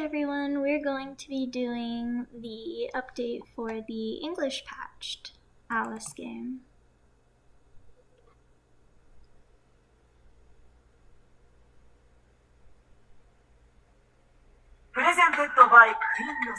everyone, we're going to be doing the update for the English patched Alice game. Presented by Quinrose.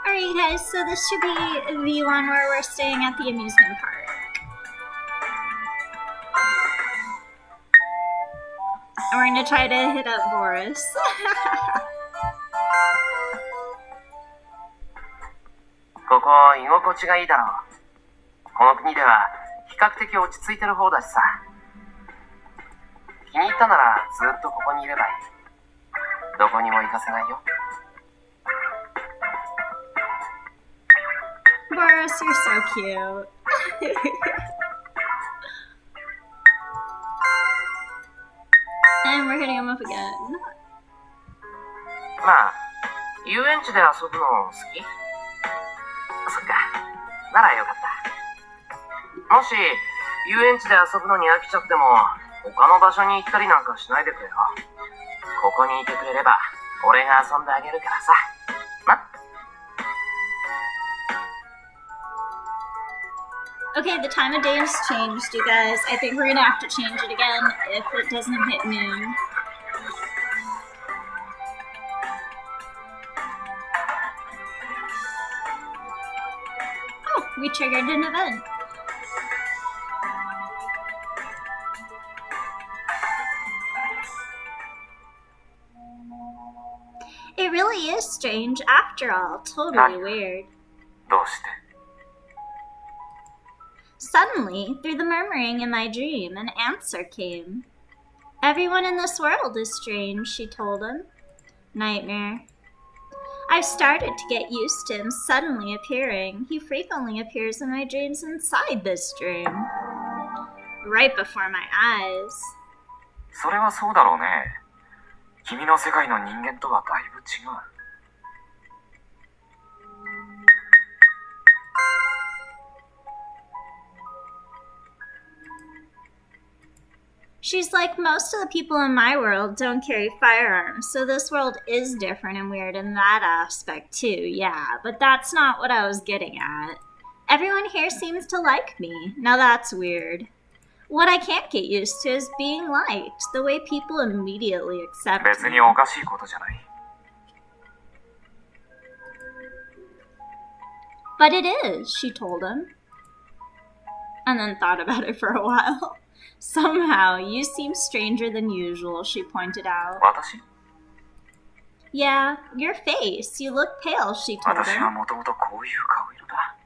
Alright guys, so this should be the one where we're staying at the amusement park. And we're gonna try to hit up Boris. ここ居心地がいいだろう。この国では比較的落ち着いてる方だしさ。気に入ったならずっとここにいればいい。どこにも行かせないよ。Boris, you're so cute. And we're hitting him up again. まあ、遊園地で遊ぶの好き？そっか。ならよかった。もし、遊園地で遊ぶのに飽きちゃっても、他の場所に行ったりなんかしないでくれよ。ここにいてくれれば、俺が遊んであげるからさ。な。Okay, the time of day has changed, you guys. I think we're gonna have to change it again if it doesn't hit noon. Oh, we triggered an event. It really is strange after all. Totally weird. どうして？ Suddenly, through the murmuring in my dream, an answer came. Everyone in this world is strange, she told him. Nightmare. I've started to get used to him suddenly appearing. He frequently appears in my dreams inside this dream. Right before my eyes. それはそうだろうね。君の世界の人間とはだいぶ違う。She's like, most of the people in my world don't carry firearms, so this world is different and weird in that aspect too, yeah, but that's not what I was getting at. Everyone here seems to like me. Now that's weird. What I can't get used to is being liked, the way people immediately accept me. 別におかしいことじゃない。 But it is, she told him. And then thought about it for a while. Somehow, you seem stranger than usual, she pointed out. 私？ Yeah, your face. You look pale, she told 私は him. もともとこういう顔色だ。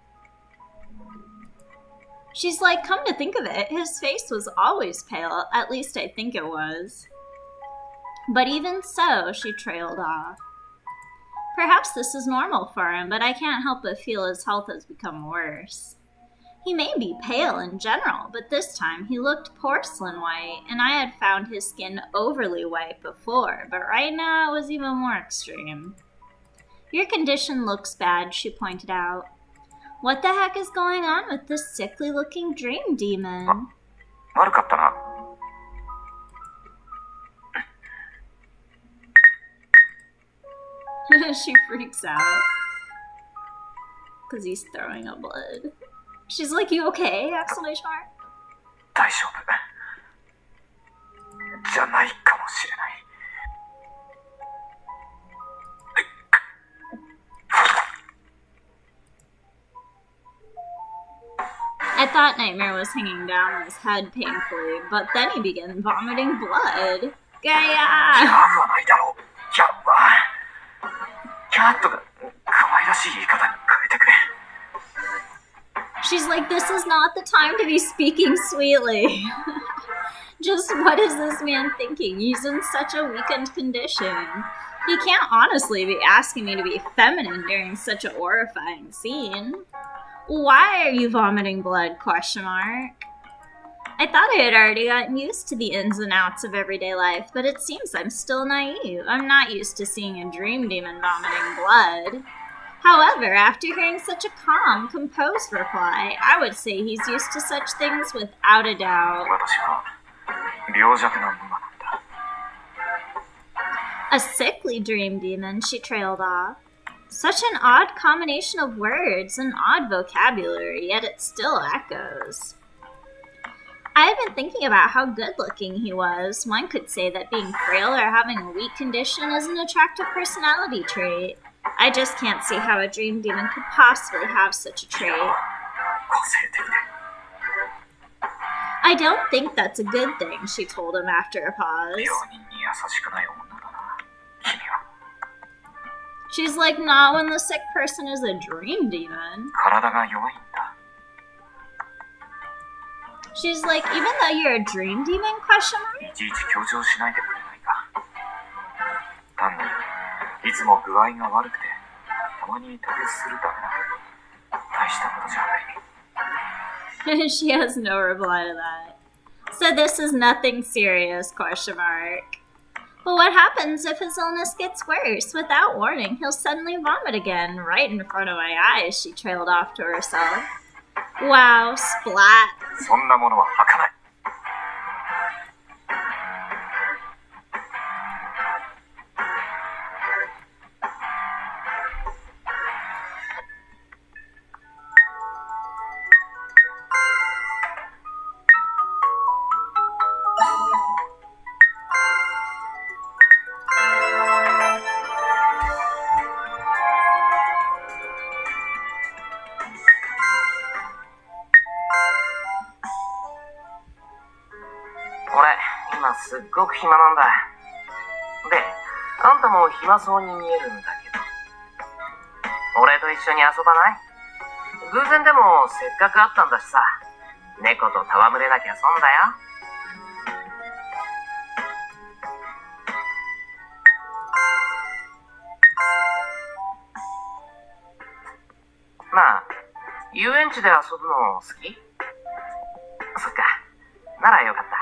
She's like, come to think of it, his face was always pale. At least I think it was. But even so, she trailed off. Perhaps this is normal for him, but I can't help but feel his health has become worse. He may be pale in general, but this time he looked porcelain white, and I had found his skin overly white before, but right now it was even more extreme. Your condition looks bad, she pointed out. What the heck is going on with this sickly-looking dream demon? 悪かったな。 She freaks out. Because he's throwing up blood. She's like, you okay? Exclamation mark. 大丈夫。じゃないかもしれない。 At thought Nightmare was hanging down on his head painfully, but then he began vomiting blood. キャ Gaia! ーはないだろう。キャは。キャーとか、可愛らしい言い方に変えてくれ。 She's like, this is not the time to be speaking sweetly. Just what is this man thinking? He's in such a weakened condition. He can't honestly be asking me to be feminine during such a horrifying scene. Why are you vomiting blood? Question mark. I thought I had already gotten used to the ins and outs of everyday life, but it seems I'm still naive. I'm not used to seeing a dream demon vomiting blood. However, after hearing such a calm, composed reply, I would say he's used to such things without a doubt. 私は病弱なものなんだ。 A sickly dream demon, she trailed off. Such an odd combination of words and odd vocabulary, yet it still echoes. I have been thinking about how good-looking he was. One could say that being frail or having a weak condition is an attractive personality trait. I just can't see how a dream demon could possibly have such a trait. 個性的で。 I don't think that's a good thing, she told him after a pause. 病人に優しくない女だな。君は。 She's like, not when the sick person is a dream demon. 体が弱いんだ。 She's like, even though you're a dream demon? Question mark? いちいち強調しないでくれないか。単にいつも具合が悪くて、たまに吐血するだけだ。大したことじゃない。 She has no reply to that. So this is nothing serious? Question mark. But what happens if his illness gets worse? Without warning, he'll suddenly vomit again, right in front of my eyes, she trailed off to herself. Wow, splat. そんなものは吐かない。 今すっごく暇なんだ。で、あんたも暇そうに見えるんだけど。俺と一緒に遊ばない？偶然でもせっかく会ったんだしさ。猫と戯れなきゃ損だよ。なあ、遊園地で遊ぶの好き？そっか、ならよかった。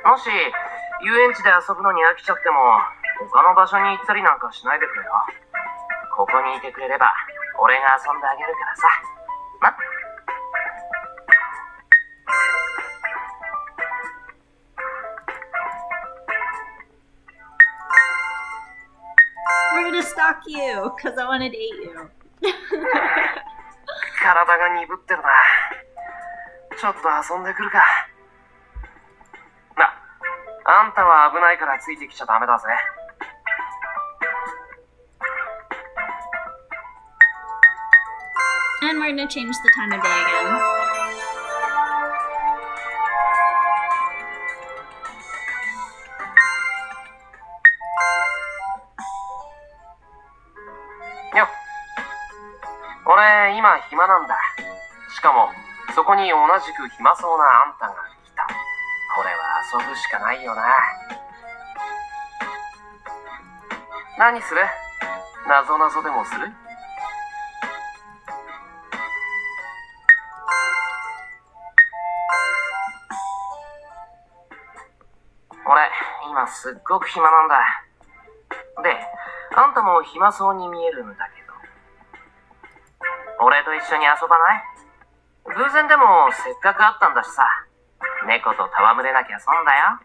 もし遊園地で遊ぶのに飽きちゃっても他の場所に行ったりなんかしないでくれよ。ここにいてくれれば俺が遊んであげるからさ。な。 We're gonna stalk you, cause I wanna date you. 体が鈍ってるな。ちょっと遊んでくるか。あんたは危ないからついてきちゃダメだぜ。And we're gonna change the time of day again. Yo. 俺今暇なんだ。しかもそこに同じく暇そうなあんたがいた。これは遊ぶしかないよな。何する？なぞなぞでもする？俺今すっごく暇なんだ。で、あんたも暇そうに見えるんだけど。俺と一緒に遊ばない？偶然でもせっかく会ったんだしさ。猫と戯れなきゃ損だよ。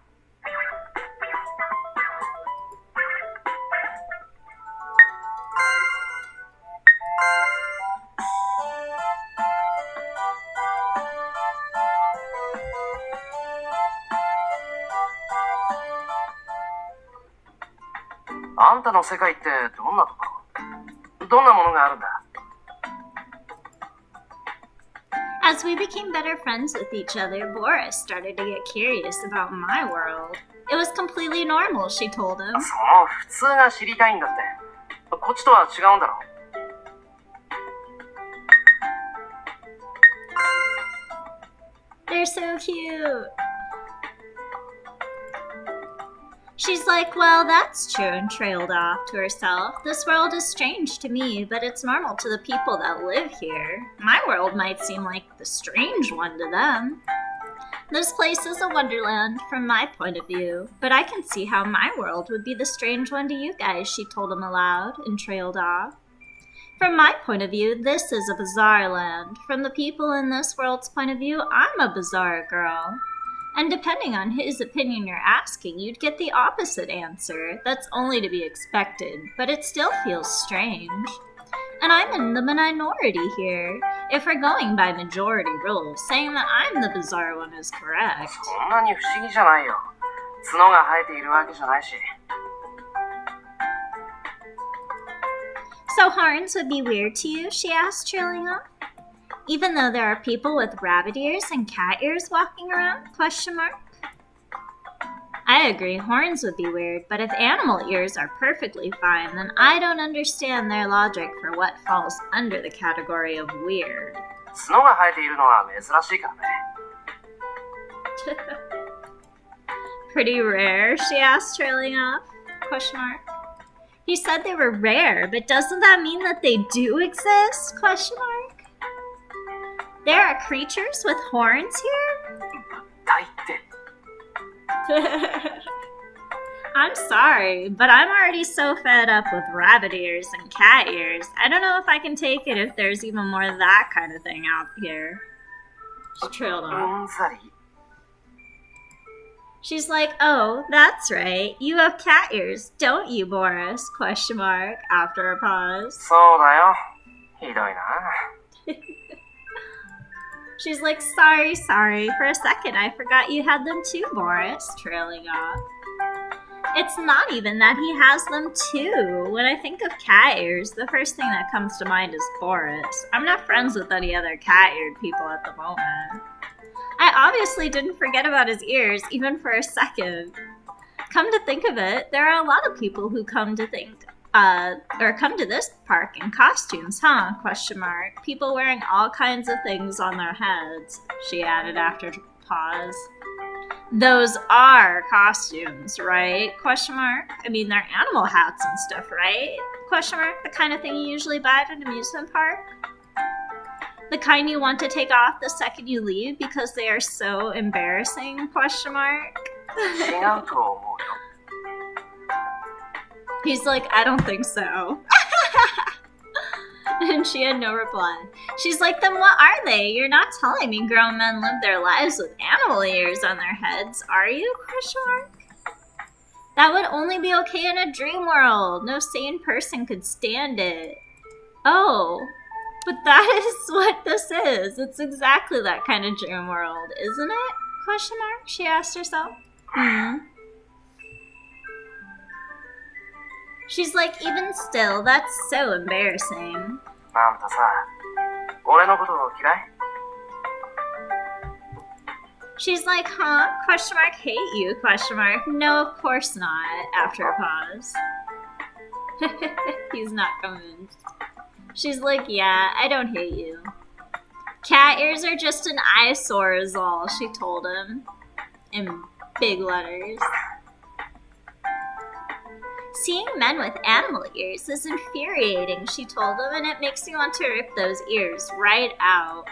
あんたの世界ってどんなところ？どんなものがあるんだ？ As we became better friends with each other, Boris started to get curious about my world. It was completely normal, she told him. その普通が知りたいんだって。こっちとは違うんだろ。They're so cute. She's like, well, that's true, and trailed off to herself. This world is strange to me, but it's normal to the people that live here. My world might seem like the strange one to them. This place is a wonderland from my point of view, but I can see how my world would be the strange one to you guys, she told him aloud, and trailed off. From my point of view, this is a bizarre land. From the people in this world's point of view, I'm a bizarre girl. And depending on whose opinion you're asking, you'd get the opposite answer. That's only to be expected, but it still feels strange. And I'm in the minority here. If we're going by majority rules, saying that I'm the bizarre one is correct. そんなに不思議じゃないよ。角が生えているわけじゃないし。So horns would be weird to you? She asked, trailing off. Even though there are people with rabbit ears and cat ears walking around? I agree, horns would be weird, but if animal ears are perfectly fine, then I don't understand their logic for what falls under the category of weird. 角が生えているのは珍しいからね。Pretty rare? She asked, trailing off? He said they were rare, but doesn't that mean that they do exist? There are creatures with horns here? 大って。I'm sorry, but I'm already so fed up with rabbit ears and cat ears. I don't know if I can take it if there's even more of that kind of thing out here. She trailed off. She's like, oh, that's right. You have cat ears, don't you, Boris? After a pause. そうだよ。ひどいな。She's like, sorry. For a second, I forgot you had them too, Boris, trailing off. It's not even that he has them too. When I think of cat ears, the first thing that comes to mind is Boris. I'm not friends with any other cat-eared people at the moment. I obviously didn't forget about his ears, even for a second. Come to think of it, there are a lot of people who come to this park in costumes, huh? People wearing all kinds of things on their heads, she added after a pause. Those are costumes, right? I mean, they're animal hats and stuff, right? The kind of thing you usually buy at an amusement park? The kind you want to take off the second you leave because they are so embarrassing? He's like, I don't think so. And she had no reply. She's like, then what are they? You're not telling me grown men live their lives with animal ears on their heads, are you? That would only be okay in a dream world. No sane person could stand it. Oh, but that is what this is. It's exactly that kind of dream world, isn't it? She asked herself. She's like, even still, that's so embarrassing. あんたさ、俺のこと嫌い? She's like, huh? Hate you? No, of course not. After a pause. He's not convinced. She's like, yeah, I don't hate you. Cat ears are just an eyesore is all, she told him. In big letters. Seeing men with animal ears is infuriating, she told him, and it makes me want to rip those ears right out.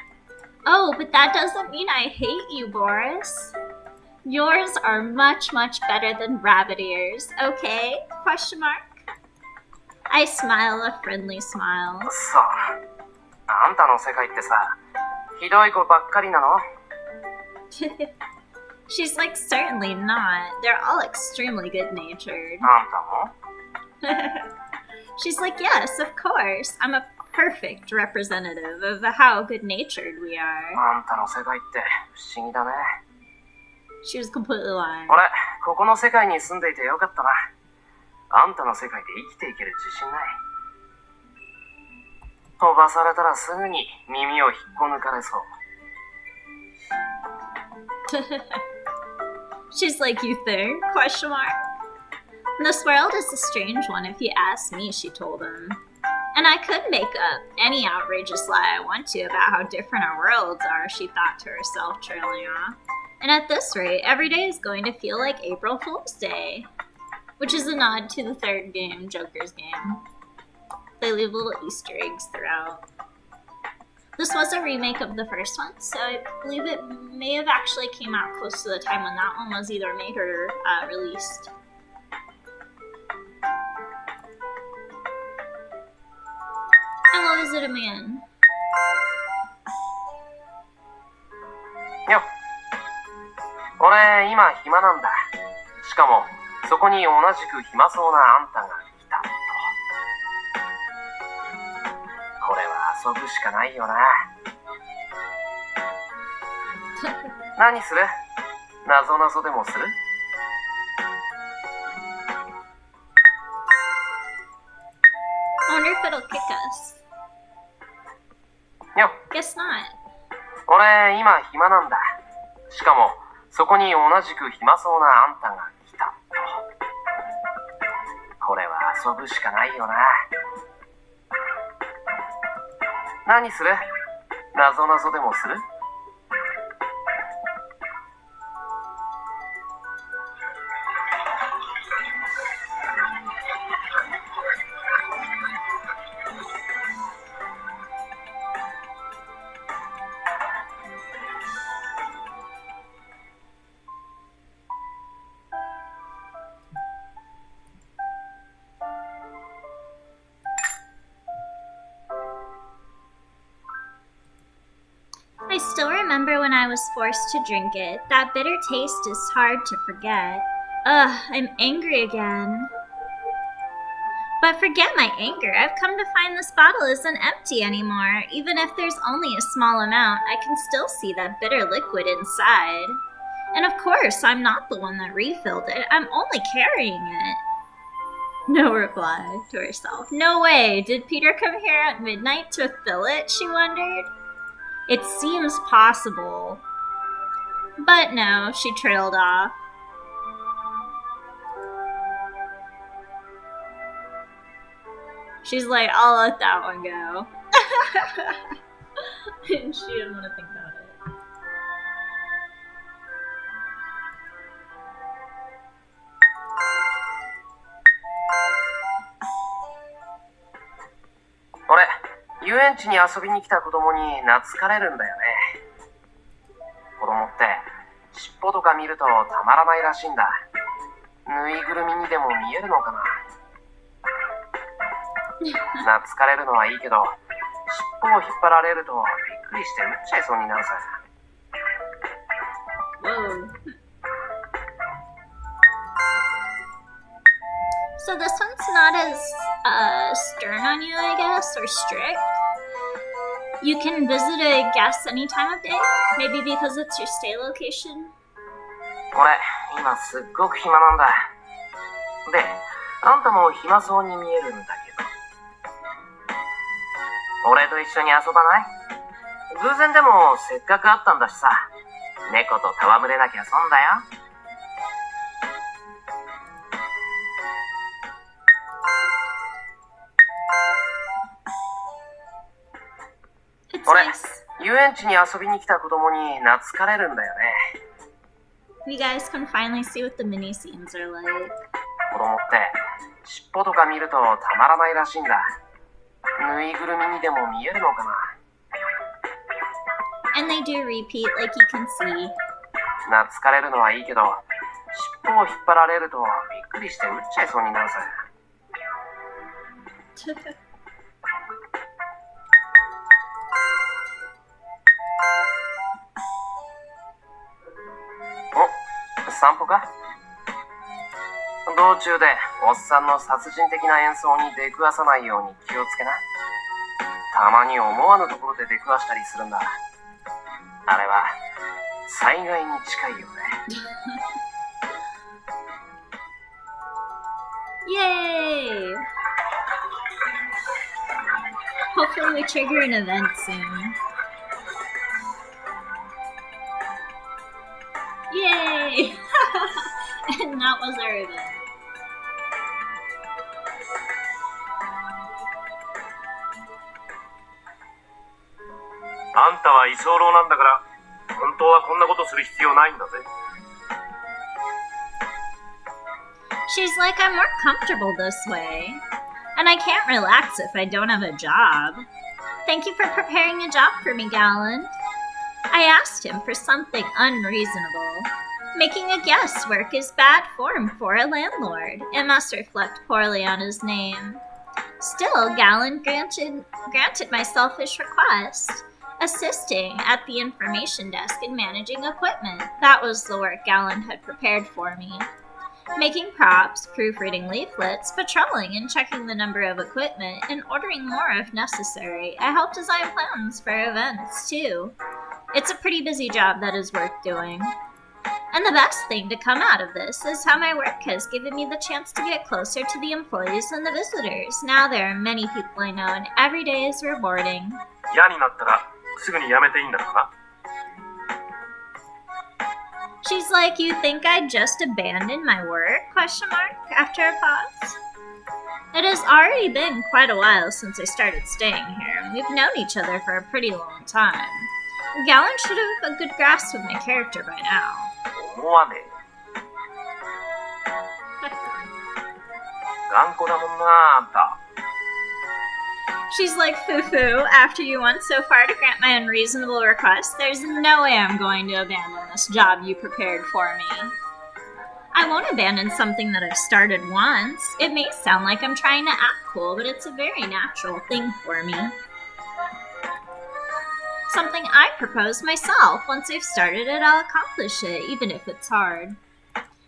Oh, but that doesn't mean I hate you, Boris. Yours are much, much better than rabbit ears, okay? I smile a friendly smile. そう。あんたの世界ってさ、ひどい子ばっかりなの? She's like, certainly not. They're all extremely good-natured. あんたも? She's like, yes, of course. I'm a perfect representative of how good-natured we are. あんたの世界って不思議だね. She was completely lying. 俺、ここの世界に住んでいてよかったな。あんたの世界で生きていける自信ない。飛ばされたらすぐに耳を引っこ抜かれそう。She's like, you think? Question mark. This world is a strange one if you ask me, she told him. And I could make up any outrageous lie I want to about how different our worlds are, she thought to herself, trailing off. And at this rate, every day is going to feel like April Fool's Day. Which is a nod to the third game, Joker's game. They leave little Easter eggs throughout. This was a remake of the first one, so I believe it may have actually came out close to the time when that one was either made or released. And what was it, a man? Yo. 俺、今暇なんだ。しかも、そこに同じく暇そうなあんたがいたと。これは遊ぶしかないよな。何する？謎々でもする？ I wonder if it'll kick us. よ。 Guess not. 俺、今暇なんだ。しかも、そこに同じく暇そうなあんたがいたと。これは遊ぶしかないよな。何する？謎々でもする？ I still remember when I was forced to drink it. That bitter taste is hard to forget. Ugh, I'm angry again. But forget my anger. I've come to find this bottle isn't empty anymore. Even if there's only a small amount, I can still see that bitter liquid inside. And of course, I'm not the one that refilled it. I'm only carrying it. No reply to herself. No way. Did Peter come here at midnight to fill it? She wondered. It seems possible. But no, she trailed off. She's like, I'll let that one go. And she didn't want to think about it. Ore, 遊園地に遊びに来た子供に懐かれるんだよね。子供って尻尾とか見るとたまらないらしいんだ。ぬいぐるみにでも見えるのかな。懐かれるのはいいけど、尻尾を引っ張られるとびっくりして打っちゃいそうになるさ。Whoa. So this one's not as stern on you, I guess, or strict. You can visit a guest any time of day, maybe because it's your stay location. 俺、今すっごく暇なんだ。で、あんたも暇そうに見えるんだけど。俺と一緒に遊ばない？偶然でもせっかく会ったんだしさ。猫と戯れなきゃ損だよ。俺、遊園地に遊びに来た子供に懐かれるんだよね。You guys can finally see what the mini scenes are like. 子供って尻尾とか見るとたまらないらしいんだ。ぬいぐるみにでも見えるのかな。And they do repeat, like you can see. 懐かれるのはいいけど、尻尾を引っ張られるとびっくりして打っちゃいそうになるさ。お、散歩か？道中でおっさんの殺人的な演奏に出くわさないように気をつけな。たまに思わぬところで出くわしたりするんだ。あれは災害に近いよね。Yay! Hopefully we trigger an event soon. What was there even? あんたは居候なんだから、本当はこんなことする必要ないんだぜ。She's like, I'm more comfortable this way. And I can't relax if I don't have a job. Thank you for preparing a job for me, Gallant. I asked him for something unreasonable. Making a guesswork is bad form for a landlord. It must reflect poorly on his name. Still, Gallant granted my selfish request, assisting at the information desk and managing equipment. That was the work Gallant had prepared for me. Making props, proofreading leaflets, patrolling and checking the number of equipment, and ordering more if necessary. I helped design plans for events, too. It's a pretty busy job that is worth doing. And the best thing to come out of this is how my work has given me the chance to get closer to the employees and the visitors. Now there are many people I know, and every day is rewarding. 嫌になったらすぐにやめていいんだからな。She's like, you think I'd just abandon my work? After a pause. It has already been quite a while since I started staying here, and we've known each other for a pretty long time. Gallant should have a good grasp of my character by now. 思わねえ。頑固だもんな、あんた。She's like, Foo-foo, after you went so far to grant my unreasonable request, there's no way I'm going to abandon this job you prepared for me. I won't abandon something that I've started once. It may sound like I'm trying to act cool, but it's a very natural thing for me. Something I propose myself. Once I've started it, I'll accomplish it, even if it's hard.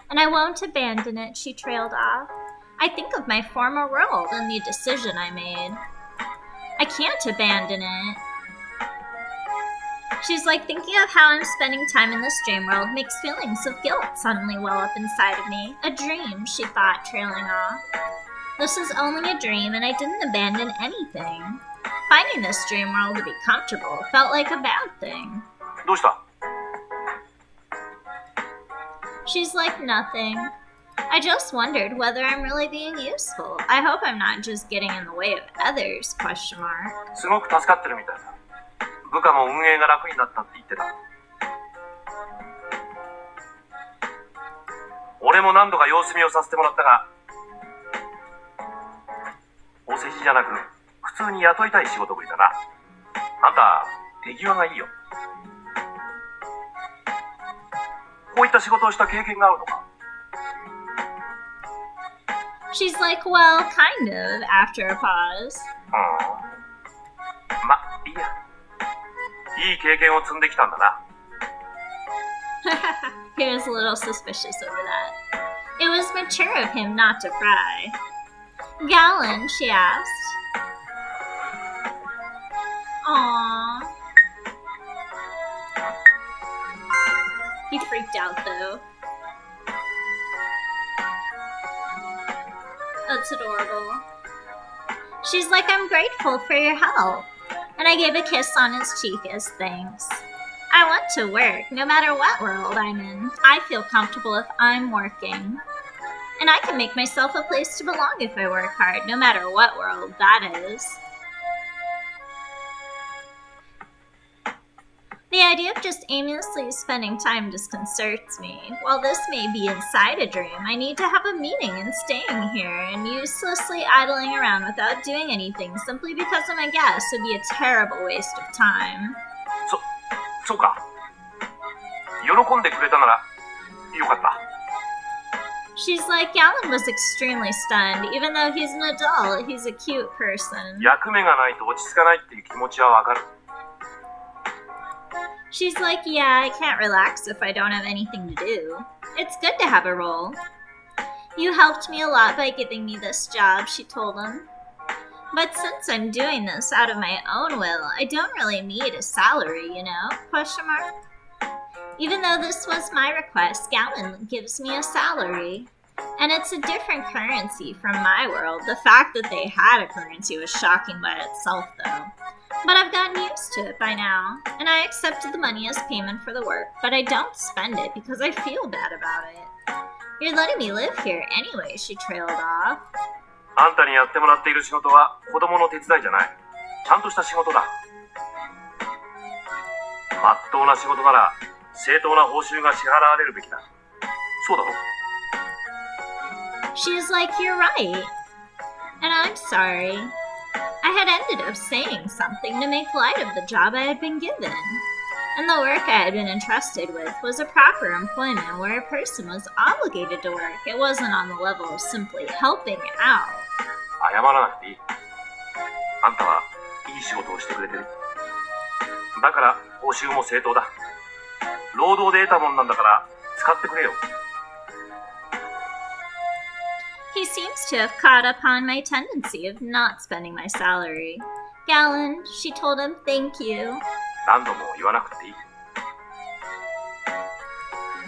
And I won't abandon it, she trailed off. I think of my former world and the decision I made. I can't abandon it. She's like, thinking of how I'm spending time in this dream world makes feelings of guilt suddenly well up inside of me. A dream, she thought, trailing off. This is only a dream, and I didn't abandon anything. Finding this dream world to be comfortable felt like a bad thing. どうした? She's like, nothing. I just wondered whether I'm really being useful. I hope I'm not just getting in the way of others, ? すごく助かってるみたいだ。部下も運営が楽になったって言ってた。俺も何度か様子見をさせてもらったが、お世辞じゃなく普通に雇いたい仕事ぶりだな。あんた手際がいいよ。こういった仕事をした経験があるのか? She's like, well, kind of, after a pause. ま、いいや。いい経験を積んできたんだな。He was a little suspicious over that. It was mature of him not to pry. Gallant, she asked. Aww. He freaked out, though. That's adorable. She's like, I'm grateful for your help. And I gave a kiss on his cheek as thanks. I want to work, no matter what world I'm in. I feel comfortable if I'm working. And I can make myself a place to belong if I work hard, no matter what world that is. The idea of just aimlessly spending time disconcerts me. While this may be inside a dream, I need to have a meaning in staying here, and uselessly idling around without doing anything simply because I'm a guest would be a terrible waste of time. そうか。喜んでくれたならよかった。She's like, Gallant was extremely stunned. Even though he's an adult, he's a cute person. 役目がないと落ち着かないっていう気持ちはわかる。She's like, yeah, I can't relax if I don't have anything to do. It's good to have a role. You helped me a lot by giving me this job, she told him. But since I'm doing this out of my own will, I don't really need a salary, you know? ? Even though this was my request, Gallant gives me a salary. And it's a different currency from my world. The fact that they had a currency was shocking by itself, though. But I've gotten used to it by now, and I accepted the money as payment for the work, but I don't spend it because I feel bad about it. You're letting me live here anyway, she trailed off. あんたにやってもらっている仕事は子供の手伝いじゃない。ちゃんとした仕事だ。まっとうな仕事なら正当な報酬が支払われるべきだ。そうだろ? She's like, you're right. And I'm sorry. I had ended up saying something to make light of the job I had been given. And the work I had been entrusted with was a proper employment where a person was obligated to work. It wasn't on the level of simply helping out. 謝らなくていい。あんたはいい仕事をしてくれてる。だから報酬も正当だ。労働で得たもんなんだから使ってくれよ。He seems to have caught upon my tendency of not spending my salary. Gallon, she told him, thank you. 何度も言わなくていい。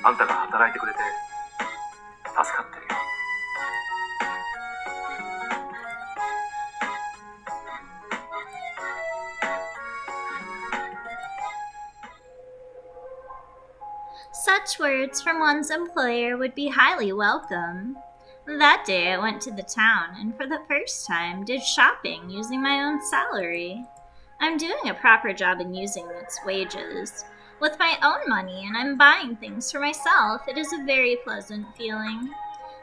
あんたが働いてくれて助かってるよ。Such words from one's employer would be highly welcome. That day I went to the town and for the first time did shopping using my own salary. I'm doing a proper job in using its wages. With my own money and I'm buying things for myself, it is a very pleasant feeling.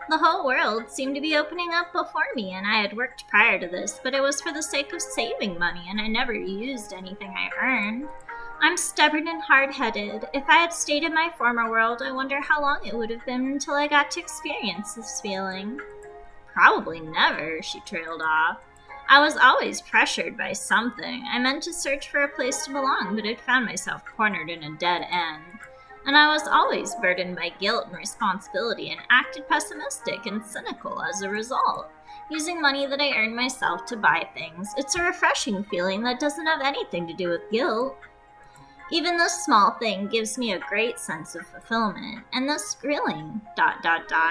The whole world seemed to be opening up before me and I had worked prior to this, but it was for the sake of saving money and I never used anything I earned. I'm stubborn and hard-headed. If I had stayed in my former world, I wonder how long it would have been until I got to experience this feeling. Probably never, she trailed off. I was always pressured by something. I meant to search for a place to belong, but had found myself cornered in a dead end. And I was always burdened by guilt and responsibility and acted pessimistic and cynical as a result, using money that I earned myself to buy things. It's a refreshing feeling that doesn't have anything to do with guilt. Even this small thing gives me a great sense of fulfillment, and this thrilling,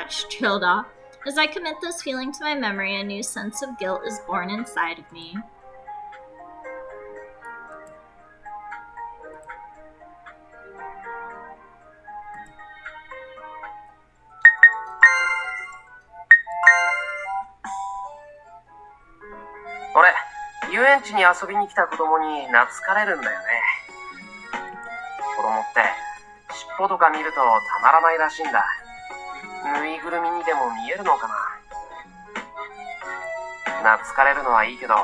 she trailed off. As I commit this feeling to my memory, a new sense of guilt is born inside of me. "俺、遊園地に遊びに来た子供に懐かれるんだよね。子供って尻尾とか見るとたまらないらしいんだ。ぬいぐるみにでも見えるのかな。懐かれるのはいいけど、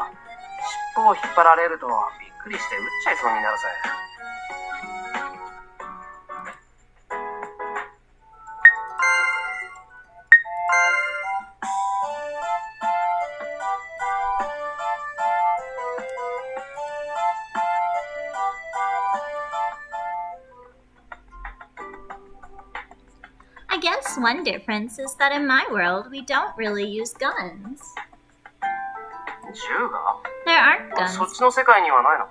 尻尾を引っ張られるとびっくりして打っちゃいそうになるぜ。I guess one difference is that in my world, we don't really use guns. 銃が？ There aren't そっ guns. ちの世界にはないの？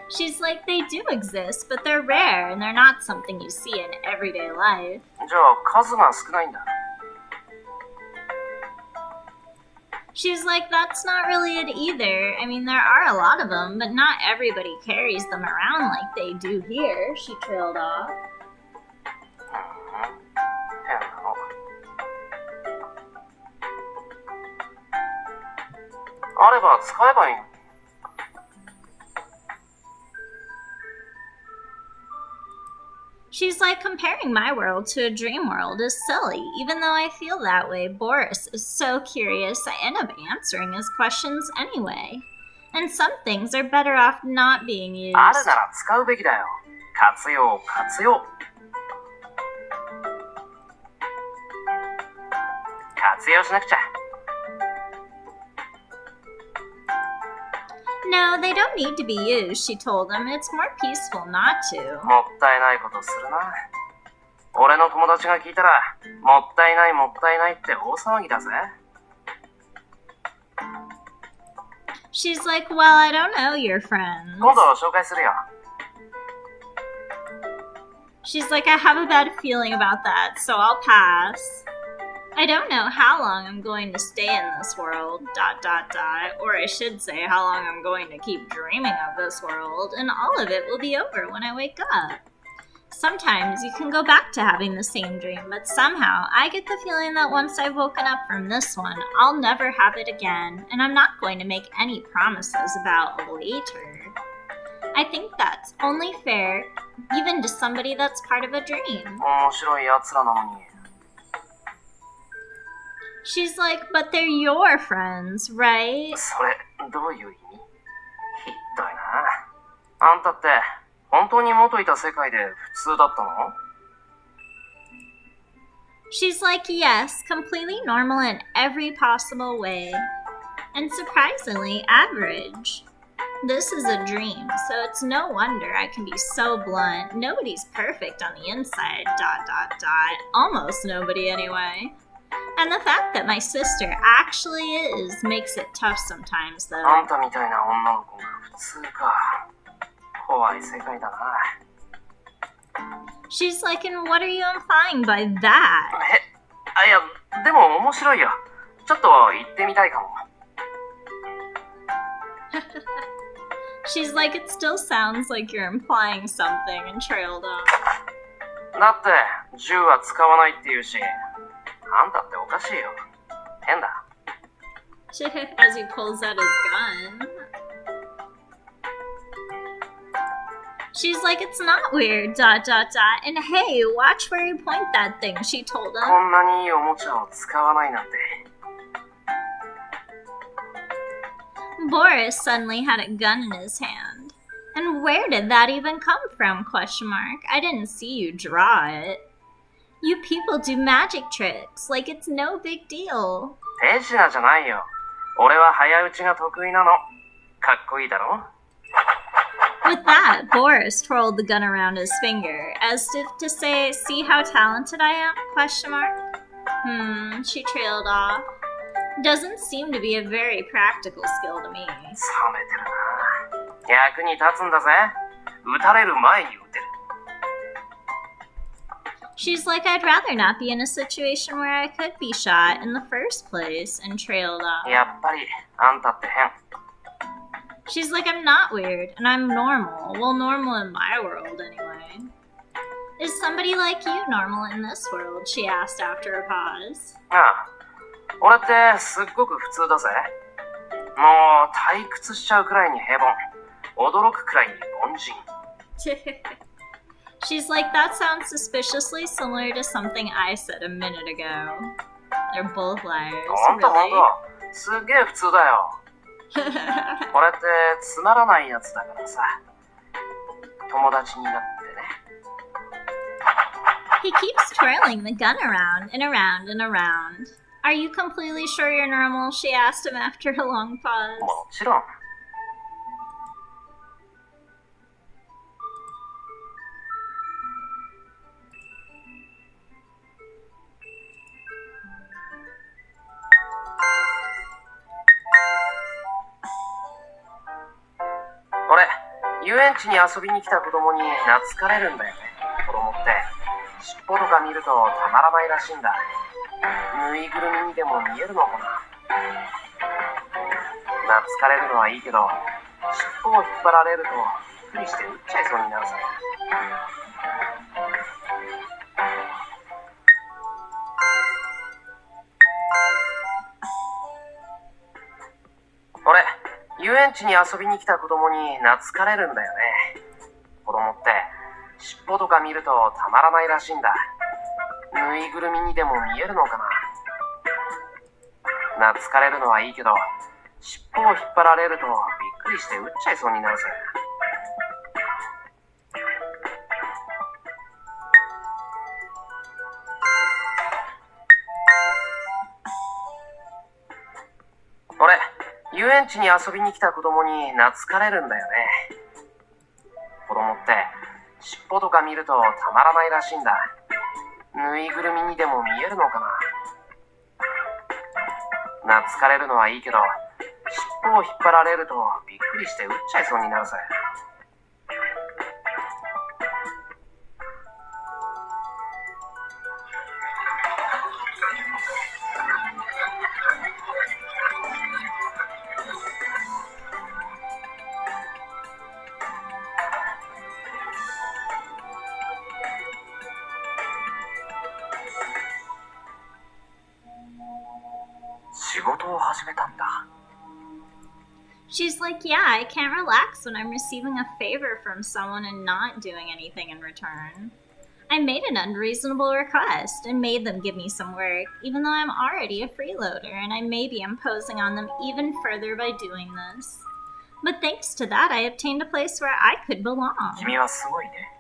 She's like, they do exist, but they're rare and they're not something you see in everyday life. じゃあ数が少ないんだ。She's like, that's not really it either. I mean, there are a lot of them, but not everybody carries them around like they do here, she trailed off. 変なの。あれば使えばいいの。She's like, comparing my world to a dream world is silly. Even though I feel that way, Boris is so curious, I end up answering his questions anyway. And some things are better off not being used. あるなら使うべきだよ。活用、活用。活用しなくちゃ。No, they don't need to be used, she told him. It's more peaceful not to. もったいないことするな。俺の友達が聞いたら、もったいないもったいないって大騒ぎだぜ。She's like, well, I don't know your friends. 今度紹介するよ。She's like, I have a bad feeling about that, so I'll pass. I don't know how long I'm going to stay in this world, ... or I should say how long I'm going to keep dreaming of this world, and all of it will be over when I wake up. Sometimes you can go back to having the same dream, but somehow I get the feeling that once I've woken up from this one, I'll never have it again, and I'm not going to make any promises about later. I think that's only fair, even to somebody that's part of a dream. 面白い奴らなのに。 She's like, but they're your friends, right? それ、どういう意味？ひどいな。あんたって、本当に元いた世界で普通だったの？ She's like, yes, completely normal in every possible way. And surprisingly average. This is a dream, so it's no wonder I can be so blunt. Nobody's perfect on the inside, ... Almost nobody anyway. And the fact that my sister actually is makes it tough sometimes, though. あんたみたいな女の子が普通か。怖い世界だな。 She's like, and what are you implying by that? いや、でも面白いよ。ちょっと行ってみたいかも。 She's like, it still sounds like you're implying something, and trailed off. だって、銃は使わないって言うし、あんたっておかしいよ。変だ。As he pulls out his gun. She's like, it's not weird, ... And hey, watch where you point that thing, she told こ him. んなにいいおもちゃを使わないなんて。 Boris suddenly had a gun in his hand. And where did that even come from, ? I didn't see you draw it. You people do magic tricks, like it's no big deal. 手品じゃないよ。俺は早打ちが得意なの。かっこいいだろ？ With that, Boris twirled the gun around his finger, as if to say, see how talented I am? ? She trailed off. Doesn't seem to be a very practical skill to me. 冷めてるな。役に立つんだぜ。撃たれる前に撃てる。 She's like, I'd rather not be in a situation where I could be shot in the first place, and trailed off. やっぱり、あんたって変。 She's like, I'm not weird, and I'm normal. Well, normal in my world, anyway. Is somebody like you normal in this world? She asked after a pause. ああ、俺ってすっごく普通だぜ。もう退屈しちゃうくらいに平凡。驚くくらいに凡人。 She's like, that sounds suspiciously similar to something I said a minute ago. They're both liars, ほんとほん really? と。すっげえ普通だよ。俺ってつまらないやつだからさ。友達になってね。 He keeps twirling the gun around and around and around. Are you completely sure you're normal? She asked him after a long pause. もちろん。俺、遊園地に遊びに来た子供に懐かれるんだよね。子供って尻尾とか見るとたまらないらしいんだ。ぬいぐるみにでも見えるのかな。懐かれるのはいいけど、尻尾を引っ張られるとびっくりして撃っちゃいそうになるさ。俺、遊園地に遊びに来た子供に懐かれるんだよね。子供って尻尾とか見るとたまらないらしいんだ。ぬいぐるみにでも見えるのかな。懐かれるのはいいけど、尻尾を引っ張られるとびっくりして撃っちゃいそうになるさ。俺、遊園地に遊びに来た子供に懐かれるんだよね。子供って尻尾とか見るとたまらないらしいんだ。ぬいぐるみにでも見えるのかな。懐かれるのはいいけど、尻尾を引っ張られるとびっくりして撃っちゃいそうになるさ。仕事を始めたんだ。She's like, yeah, I can't relax when I'm receiving a favor from someone and not doing anything in return. I made an unreasonable request and made them give me some work, even though I'm already a freeloader and I may be imposing on them even further by doing this. But thanks to that, I obtained a place where I could belong. 君はすごいね。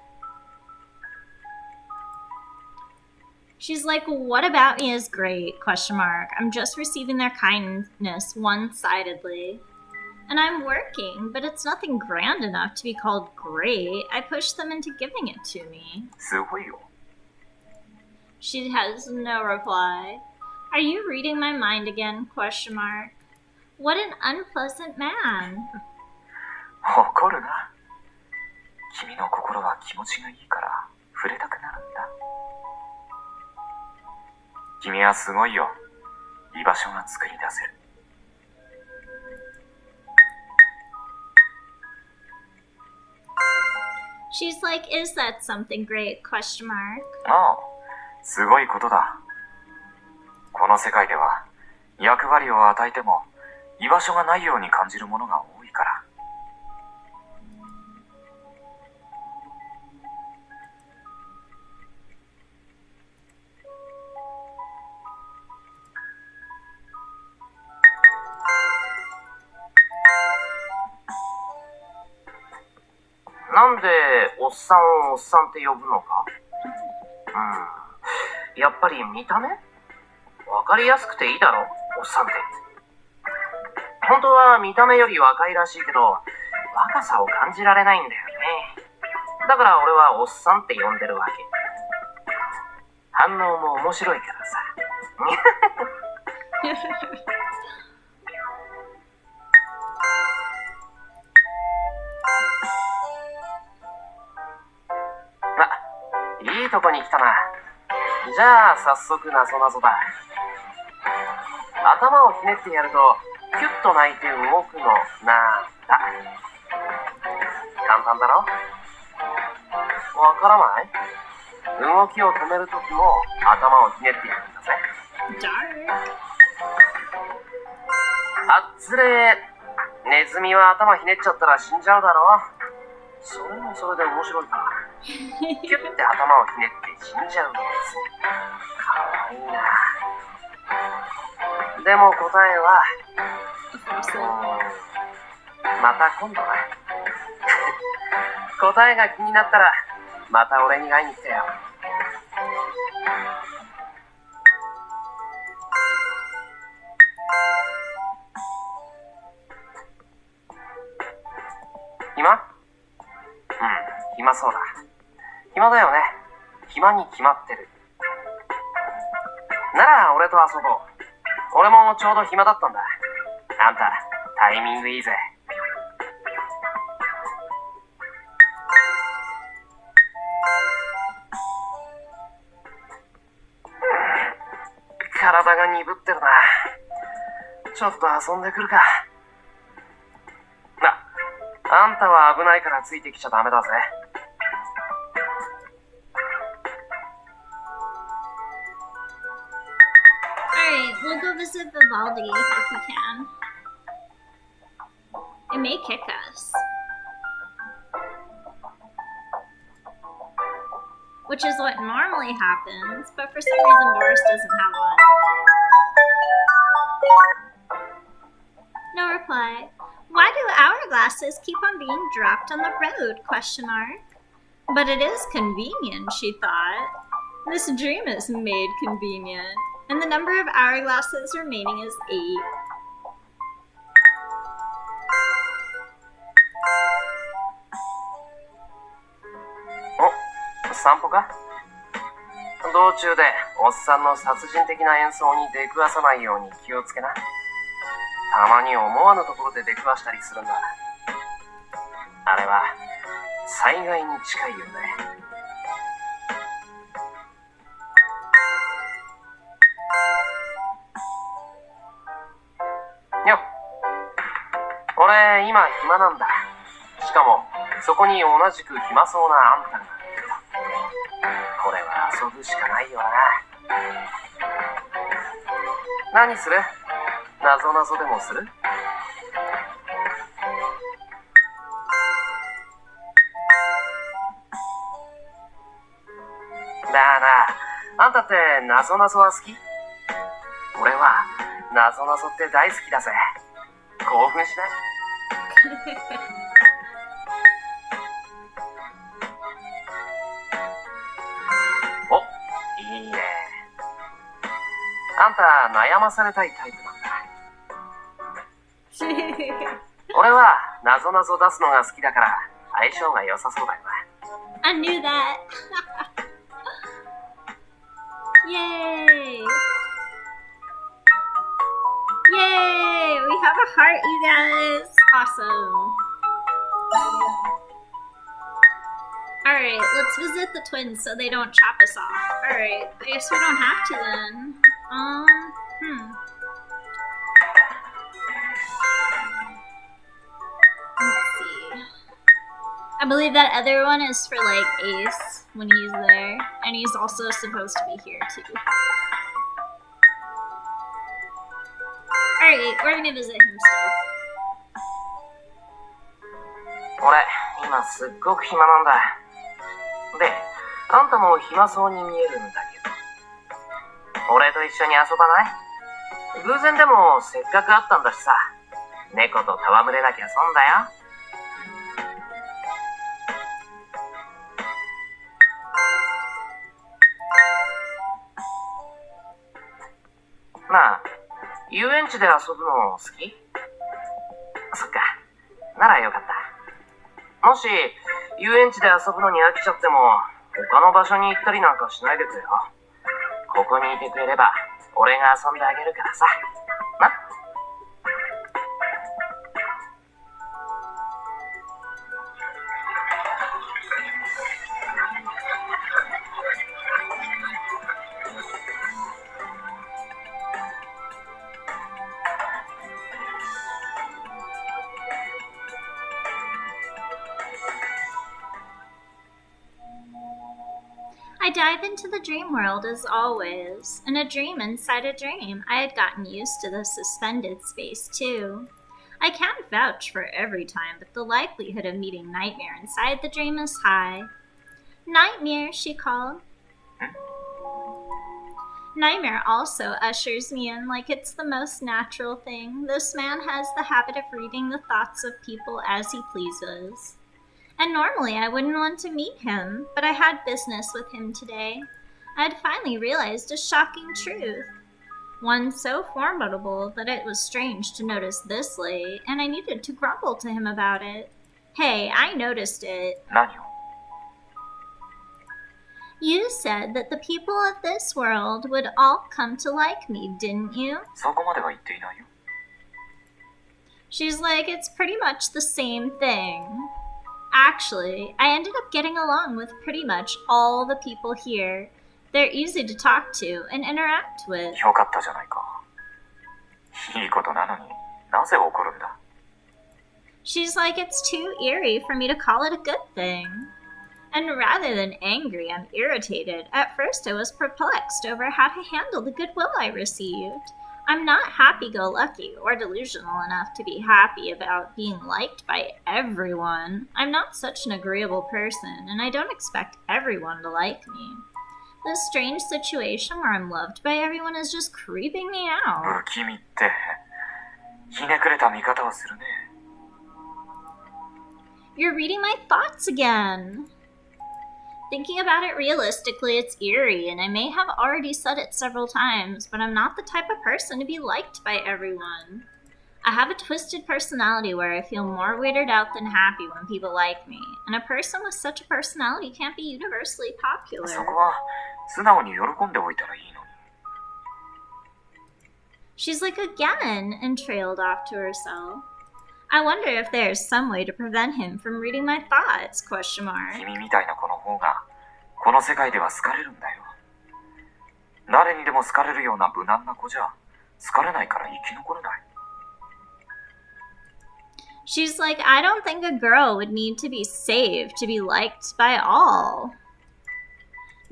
She's like, what about me is great? I'm just receiving their kindness one-sidedly. And I'm working, but it's nothing grand enough to be called great. I pushed them into giving it to me. すごいよ。 She has no reply. Are you reading my mind again? What an unpleasant man. 怒るな。君の心は気持ちがいいから触れたくなるんだ。君はすごいよ。居場所が作り出せる。She's like, is that something great? ああ、すごいことだ。この世界では役割を与えても居場所がないように感じるものが多いから。なんでおっさんをおっさんって呼ぶのか？やっぱり見た目？わかりやすくていいだろ、おっさんって。本当は見た目より若いらしいけど、若さを感じられないんだよね。だから俺はおっさんって呼んでるわけ。反応も面白いからさ。いいとこに来たな。じゃあ早速なぞなぞだ。頭をひねってやるとキュッと泣いて動くのなんだ。簡単だろ？わからない？動きを止めるときも頭をひねってやるんだぜ。あっつれー。ネズミは頭ひねっちゃったら死んじゃうだろ。それもそれで面白いか。キュッて頭をひねって死んじゃうんです。かわいいな。でも答えはまた今度だ。答えが気になったらまた俺に会いに来てよ。暇？暇そうだ。暇だよね。暇に決まってる。なら俺と遊ぼう。俺もちょうど暇だったんだ。あんたタイミングいいぜ。体が鈍ってるな。ちょっと遊んでくるか。あんたは危ないからついてきちゃダメだぜ。Alright, we'll go visit Vivaldi if we can. It may kick us. Which is what normally happens, but for some reason Boris doesn't have one. No reply. Why do hourglasses keep on being dropped on the road? But it is convenient, she thought. This dream is made convenient, and the number of hourglasses remaining is 8. お、散歩か？道中でおっさんの殺人的な演奏に出くわさないように気をつけな。たまに思わぬところで出くわしたりするんだ。あれは災害に近いよね。よっ、俺今暇なんだ。しかもそこに同じく暇そうなあんたがいる。これは遊ぶしかないよな。何する？なぞなぞでもする？だな、あんたってなぞなぞは好き？俺はなぞなぞって大好きだぜ。興奮しない？お、いいね。あんた悩まされたいタイプなんだ。俺はなぞなぞ出すのが好きだから相性が良さそうだよな。I knew that. Yay! Yay! We have a heart, you guys! Awesome. Alright, let's visit the twins so they don't chop us off. Alright, I guess we don't have to then. Let's see. I believe that other one is for, like, Ace when he's there. And he's also supposed to be here, too. Alright, we're gonna visit him still. 俺、今すっごく暇なんだ。で、あんたも暇そうに見えるんだけど。俺と一緒に遊ばない？偶然でもせっかく会ったんだしさ。猫と戯れなきゃ損だよ。なあ、遊園地で遊ぶの好き？そっか、ならよかった。もし遊園地で遊ぶのに飽きちゃっても他の場所に行ったりなんかしないでくれよ。ここにいてくれれば俺が遊んであげるからさ。な？I dive into the dream world as always. In a dream inside a dream, I had gotten used to the suspended space too. I can't vouch for every time, but the likelihood of meeting Nightmare inside the dream is high. Nightmare, she called. Nightmare also ushers me in like it's the most natural thing. This man has the habit of reading the thoughts of people as he pleases. And normally I wouldn't want to meet him, but I had business with him today. I had finally realized a shocking truth. One so formidable that it was strange to notice this late, and I needed to grumble to him about it. Hey, I noticed it. 何を？ You said that the people of this world would all come to like me, didn't you? そこまでは言っていないよ。 She's like, it's pretty much the same thing. Actually, I ended up getting along with pretty much all the people here. They're easy to talk to and interact with. よかったじゃないか。いいことなのになぜ怒るんだ？ She's like, it's too eerie for me to call it a good thing. And rather than angry, I'm irritated. At first, I was perplexed over how to handle the goodwill I received. I'm not happy-go-lucky or delusional enough to be happy about being liked by everyone. I'm not such an agreeable person, and I don't expect everyone to like me. This strange situation where I'm loved by everyone is just creeping me out. 不気味ってひねくれた見方をするね。 You're reading my thoughts again. Thinking about it realistically, it's eerie, and I may have already said it several times, but I'm not the type of person to be liked by everyone. I have a twisted personality where I feel more weirded out than happy when people like me, and a person with such a personality can't be universally popular. そこは素直に喜んでおいたらいいのに。 She's like again, and trailed off to herself. I wonder if there's some way to prevent him from reading my thoughts, question mark. 君みたいな子の方がこの世界では好かれるんだよ。誰にでも好かれるような無難な子じゃ好かれないから生き残れない。 She's like, I don't think a girl would need to be saved to be liked by all.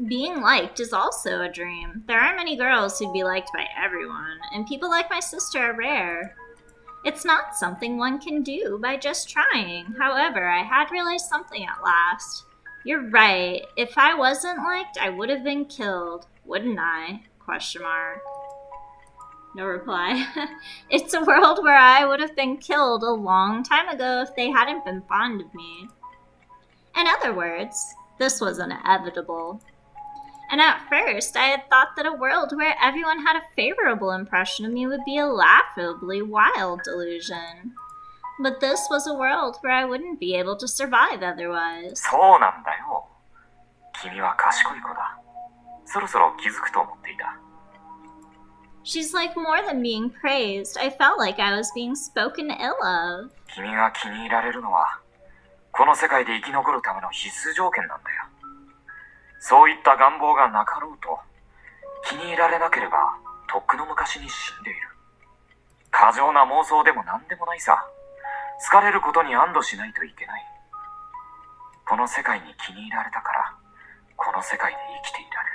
Being liked is also a dream. There aren't many girls who'd be liked by everyone, and people like my sister are rare. It's not something one can do by just trying. However, I had realized something at last. You're right. If I wasn't liked, I would have been killed, wouldn't I? ? No reply. It's a world where I would have been killed a long time ago if they hadn't been fond of me. In other words, this was inevitable. And at first, I had thought that a world where everyone had a favorable impression of me would be a laughably wild delusion. But this was a world where I wouldn't be able to survive otherwise. そうなんだよ。君は賢い子だ。そろそろ気づくと思っていた。She's like more than being praised. I felt like I was being spoken ill of. 君が気に入られるのは、この世界で生き残るための必須条件なんだよ。そういった願望がなかろうと、気に入られなければ、とっくの昔に死んでいる。過剰な妄想でも何でもないさ。好かれることに安堵しないといけない。この世界に気に入られたから、この世界で生きていられる。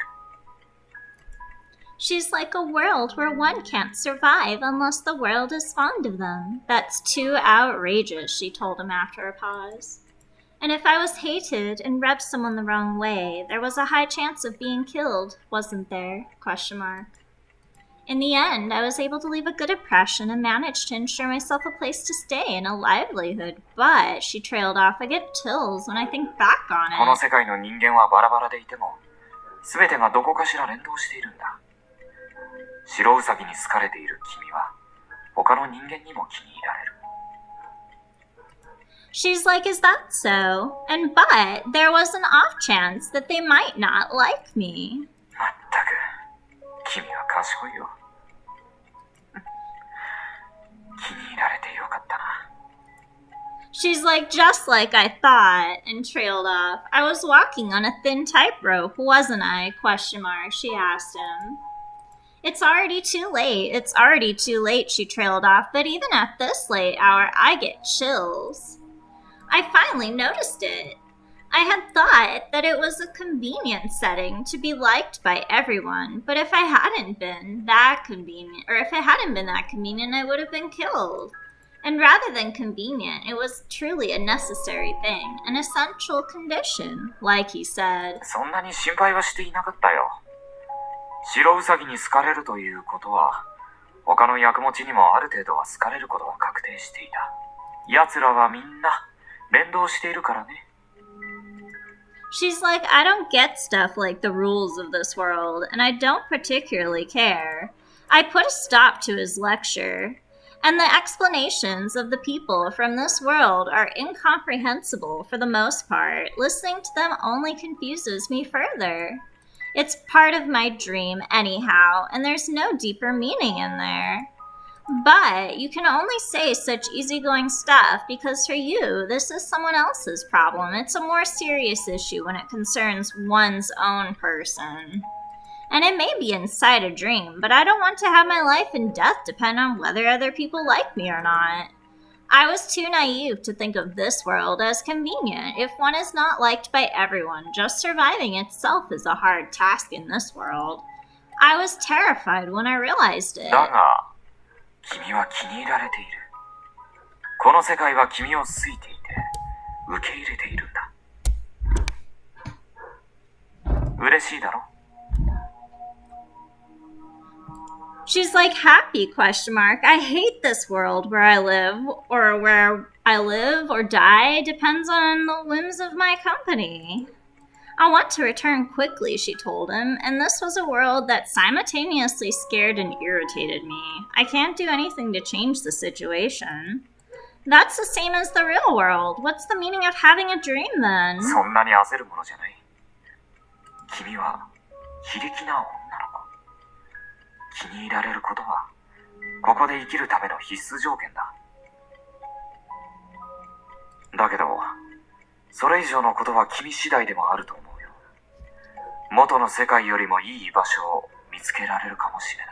She's like a world where one can't survive unless the world is fond of them. That's too outrageous, she told him after a pause. And if I was hated and rubbed someone the wrong way, there was a high chance of being killed, wasn't there? ? In the end, I was able to leave a good impression and managed to ensure myself a place to stay and a livelihood. But, she trailed off, I get chills when I think back on it. この世界の人間はバラバラでいても、すべてがどこかしら連動しているんだ。白ウサギに好かれている君は、他の人間にも気に入られる。She's like, is that so? And but, there was an off chance that they might not like me. まったく、君は賢いよ。気に入られてよかったな。She's like, just like I thought, and trailed off. I was walking on a thin tightrope, wasn't I? ? She asked him. It's already too late, she trailed off, but even at this late hour, I get chills. I finally noticed it. I had thought that it was a convenient setting to be liked by everyone, but if I hadn't been that convenient, I would have been killed. And rather than convenient, it was truly a necessary thing, an essential condition, like he said. そんなに心配はしていなかったよ。白ウサギに好かれるということは、他の役持ちにもある程度は好かれることが確定していた。奴らはみんな連動しているからね。She's like, I don't get stuff like the rules of this world, and I don't particularly care. I put a stop to his lecture, and the explanations of the people from this world are incomprehensible for the most part. Listening to them only confuses me further. It's part of my dream anyhow, and there's no deeper meaning in there. But you can only say such easygoing stuff because for you, this is someone else's problem. It's a more serious issue when it concerns one's own person. And it may be inside a dream, but I don't want to have my life and death depend on whether other people like me or not. I was too naive to think of this world as convenient. If one is not liked by everyone, just surviving itself is a hard task in this world. I was terrified when I realized it. だが、君は気に入られている。この世界は君を好いていて、受け入れているんだ。嬉しいだろ? She's like, happy, ? I hate this world where I live or die depends on the whims of my company. I want to return quickly, she told him, and this was a world that simultaneously scared and irritated me. I can't do anything to change the situation. That's the same as the real world. What's the meaning of having a dream then? そんなに焦るものじゃない。君は非力な女の子。気に入られることは、ここで生きるための必須条件だ。だけど、それ以上のことは君次第でもあると思うよ。元の世界よりもいい居場所を見つけられるかもしれない。